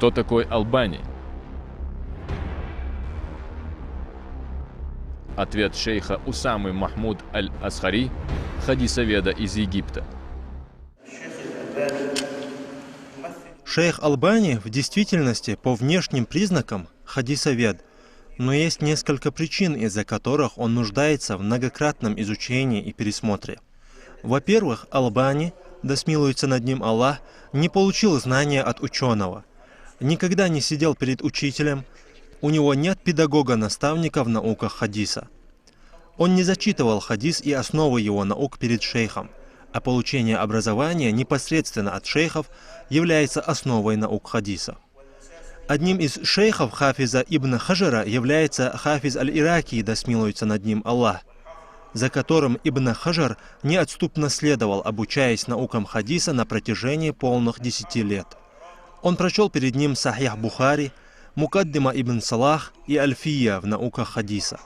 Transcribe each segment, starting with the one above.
Кто такой Албани? Ответ шейха Усамы Махмуд Аль-Асхари, хадисоведа из Египта. Шейх Албани в действительности по внешним признакам хадисовед, но есть несколько причин, из-за которых он нуждается в многократном изучении и пересмотре. Во-первых, Албани, да смилуется над ним Аллах, не получил знания от ученого, никогда не сидел перед учителем, у него нет педагога-наставника в науках хадиса. Он не зачитывал хадис и основы его наук перед шейхом, а получение образования непосредственно от шейхов является основой наук хадиса. Одним из шейхов Хафиза ибн Хаджара является Хафиз аль-Ираки, да смилуется над ним Аллах, за которым Ибн Хаджар неотступно следовал, обучаясь наукам хадиса на протяжении полных 10 лет. Он прочел перед ним Сахих Бухари, Мукаддима ибн Салах и Альфия в науках хадиса.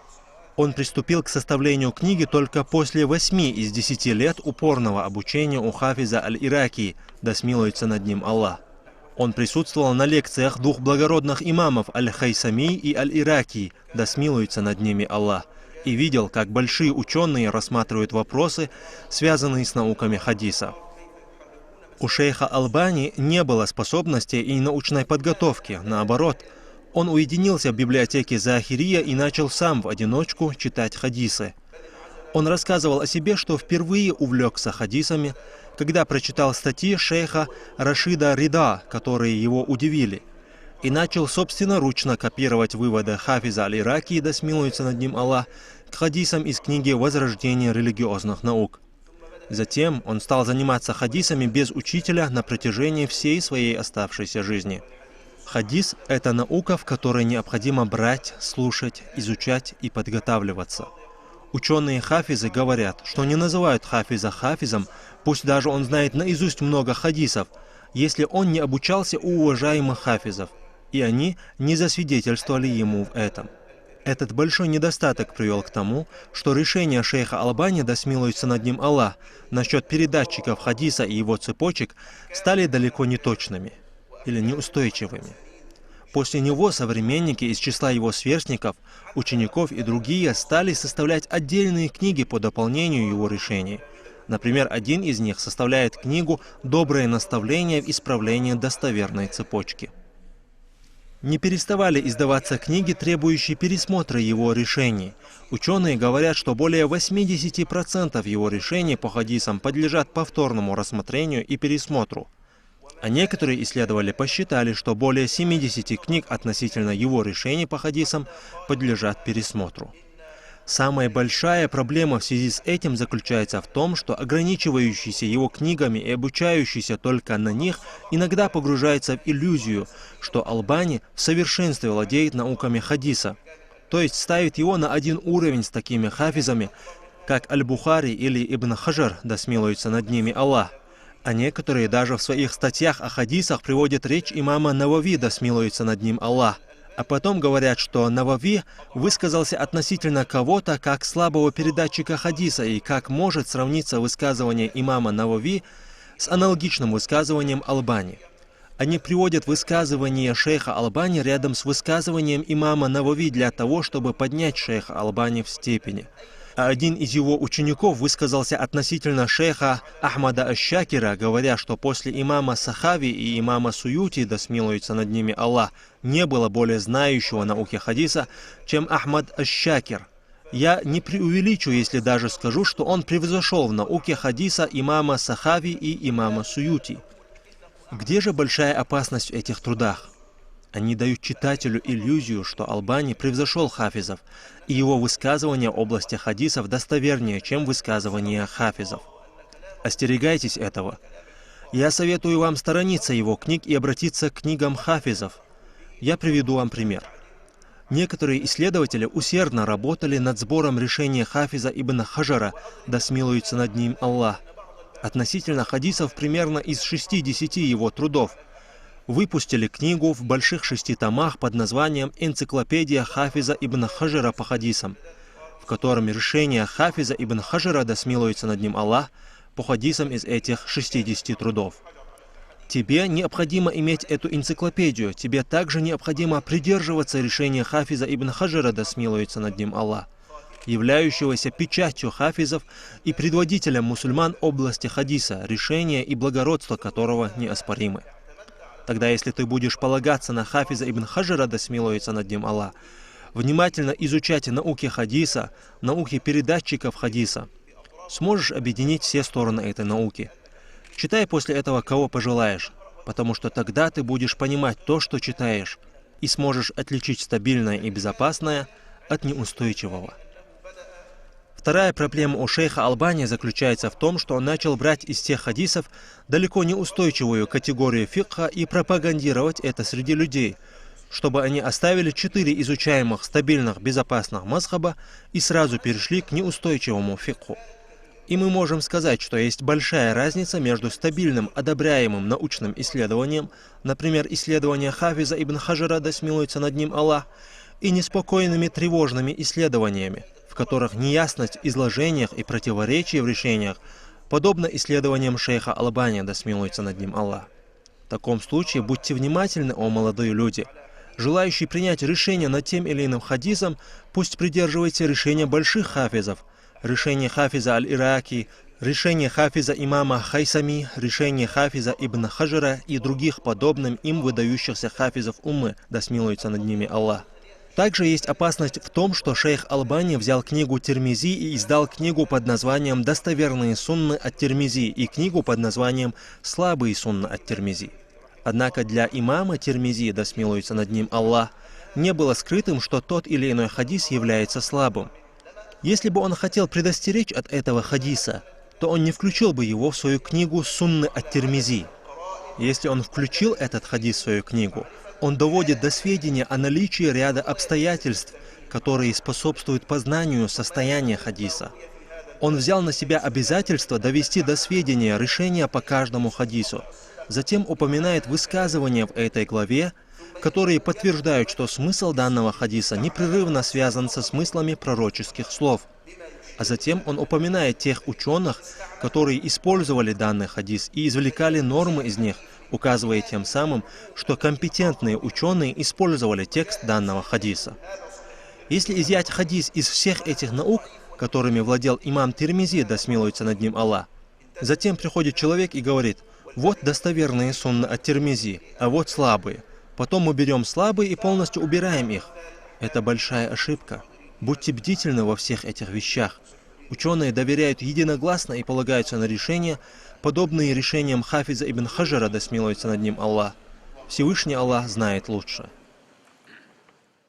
Он приступил к составлению книги только после 8 из 10 лет упорного обучения у Хафиза аль-Ираки, да смилуется над ним Аллах. Он присутствовал на лекциях двух благородных имамов Аль-Хайсами и Аль-Ираки, да смилуется над ними Аллах, и видел, как большие ученые рассматривают вопросы, связанные с науками хадиса. У шейха Албани не было способностей и научной подготовки, наоборот, он уединился в библиотеке Захирия и начал сам в одиночку читать хадисы. Он рассказывал о себе, что впервые увлекся хадисами, когда прочитал статьи шейха Рашида Рида, которые его удивили, и начал собственноручно копировать выводы Хафиза аль-Ираки, да смилуется над ним Аллах, к хадисам из книги «Возрождение религиозных наук». Затем он стал заниматься хадисами без учителя на протяжении всей своей оставшейся жизни. Хадис – это наука, в которой необходимо брать, слушать, изучать и подготавливаться. Ученые-хафизы говорят, что не называют хафиза хафизом, пусть даже он знает наизусть много хадисов, если он не обучался у уважаемых хафизов, и они не засвидетельствовали ему в этом. Этот большой недостаток привел к тому, что решения шейха Албани, да смилуется над ним Аллах, насчет передатчиков хадиса и его цепочек стали далеко не точными или неустойчивыми. После него современники из числа его сверстников, учеников и другие стали составлять отдельные книги по дополнению его решений. Например, один из них составляет книгу «Доброе наставление в исправлении достоверной цепочки». Не переставали издаваться книги, требующие пересмотра его решений. Ученые говорят, что более 80% его решений по хадисам подлежат повторному рассмотрению и пересмотру. А некоторые исследователи посчитали, что более 70 книг относительно его решений по хадисам подлежат пересмотру. Самая большая проблема в связи с этим заключается в том, что ограничивающийся его книгами и обучающийся только на них иногда погружается в иллюзию, что Албани в совершенстве владеет науками хадиса, то есть ставит его на один уровень с такими хафизами, как Аль-Бухари или Ибн Хаджар, да смилуется над ними Аллах. А некоторые даже в своих статьях о хадисах приводят речь имама Навави, да смилуется над ним Аллах. А потом говорят, что Навави высказался относительно кого-то как слабого передатчика хадиса и как может сравниться высказывание имама Навави с аналогичным высказыванием Албани. Они приводят высказывание шейха Албани рядом с высказыванием имама Навави для того, чтобы поднять шейха Албани в степени. А один из его учеников высказался относительно шейха Ахмада Аш-Шакира, говоря, что после имама Сахави и имама Суюти, да смилуется над ними Аллах, не было более знающего науки хадиса, чем Ахмад Аш-Шакир. Я не преувеличу, если даже скажу, что он превзошел в науке хадиса имама Сахави и имама Суюти. Где же большая опасность в этих трудах? Они дают читателю иллюзию, что Албани превзошел хафизов, и его высказывания в области хадисов достовернее, чем высказывания хафизов. Остерегайтесь этого. Я советую вам сторониться его книг и обратиться к книгам хафизов. Я приведу вам пример. Некоторые исследователи усердно работали над сбором решения Хафиза ибн Хаджара, да смилуется над ним Аллах, относительно хадисов примерно из 60 его трудов. Выпустили книгу в больших 6 томах под названием «Энциклопедия Хафиза ибн Хаджара по хадисам», в котором решение Хафиза ибн Хаджара, да смилуется над ним Аллах, по хадисам из этих 60 трудов. Тебе необходимо иметь эту энциклопедию, тебе также необходимо придерживаться решения Хафиза ибн Хаджара, да смилуется над ним Аллах, являющегося печатью хафизов и предводителем мусульман области хадиса, решение и благородство которого неоспоримы. Тогда, если ты будешь полагаться на Хафиза ибн Хаджара, да смилуется над ним Аллах, внимательно изучать науки хадиса, науки передатчиков хадиса, сможешь объединить все стороны этой науки. Читай после этого кого пожелаешь, потому что тогда ты будешь понимать то, что читаешь, и сможешь отличить стабильное и безопасное от неустойчивого. Вторая проблема у шейха Албани заключается в том, что он начал брать из тех хадисов далеко не устойчивую категорию фикха и пропагандировать это среди людей, чтобы они оставили 4 изучаемых, стабильных, безопасных мазхаба и сразу перешли к неустойчивому фикху. И мы можем сказать, что есть большая разница между стабильным, одобряемым научным исследованием, например, исследование Хафиза ибн Хаджара, да смилуется над ним Аллах, и неспокойными тревожными исследованиями, в которых неясность в изложениях и противоречия в решениях, подобно исследованиям шейха Албани, да смилуется над ним Аллах. В таком случае будьте внимательны, о молодые люди. Желающие принять решение над тем или иным хадисом, пусть придерживайте решения больших хафизов, решение Хафиза аль-Ираки, решение Хафиза имама Хайсами, решение Хафиза ибн Хаджара и других подобным им выдающихся хафизов уммы, да смилуется над ними Аллах. Также есть опасность в том, что шейх Албани взял книгу Тирмизи и издал книгу под названием «Достоверные сунны от Тирмизи» и книгу под названием «Слабые сунны от Тирмизи». Однако для имама Тирмизи, да смилуется над ним Аллах, не было скрытым, что тот или иной хадис является слабым. Если бы он хотел предостеречь от этого хадиса, то он не включил бы его в свою книгу «Сунны от Тирмизи». Если он включил этот хадис в свою книгу, он доводит до сведения о наличии ряда обстоятельств, которые способствуют познанию состояния хадиса. Он взял на себя обязательство довести до сведения решения по каждому хадису. Затем упоминает высказывания в этой главе, которые подтверждают, что смысл данного хадиса непрерывно связан со смыслами пророческих слов. А затем он упоминает тех ученых, которые использовали данный хадис и извлекали нормы из них, указывая тем самым, что компетентные ученые использовали текст данного хадиса. Если изъять хадис из всех этих наук, которыми владел имам Тирмизи, да смилуется над ним Аллах, затем приходит человек и говорит: вот достоверные сунны от Тирмизи, а вот слабые. Потом мы берем слабые и полностью убираем их. Это большая ошибка. Будьте бдительны во всех этих вещах. Ученые доверяют единогласно и полагаются на решения, подобные решениям Хафиза ибн Хаджара, да смилуется над ним Аллах. Всевышний Аллах знает лучше.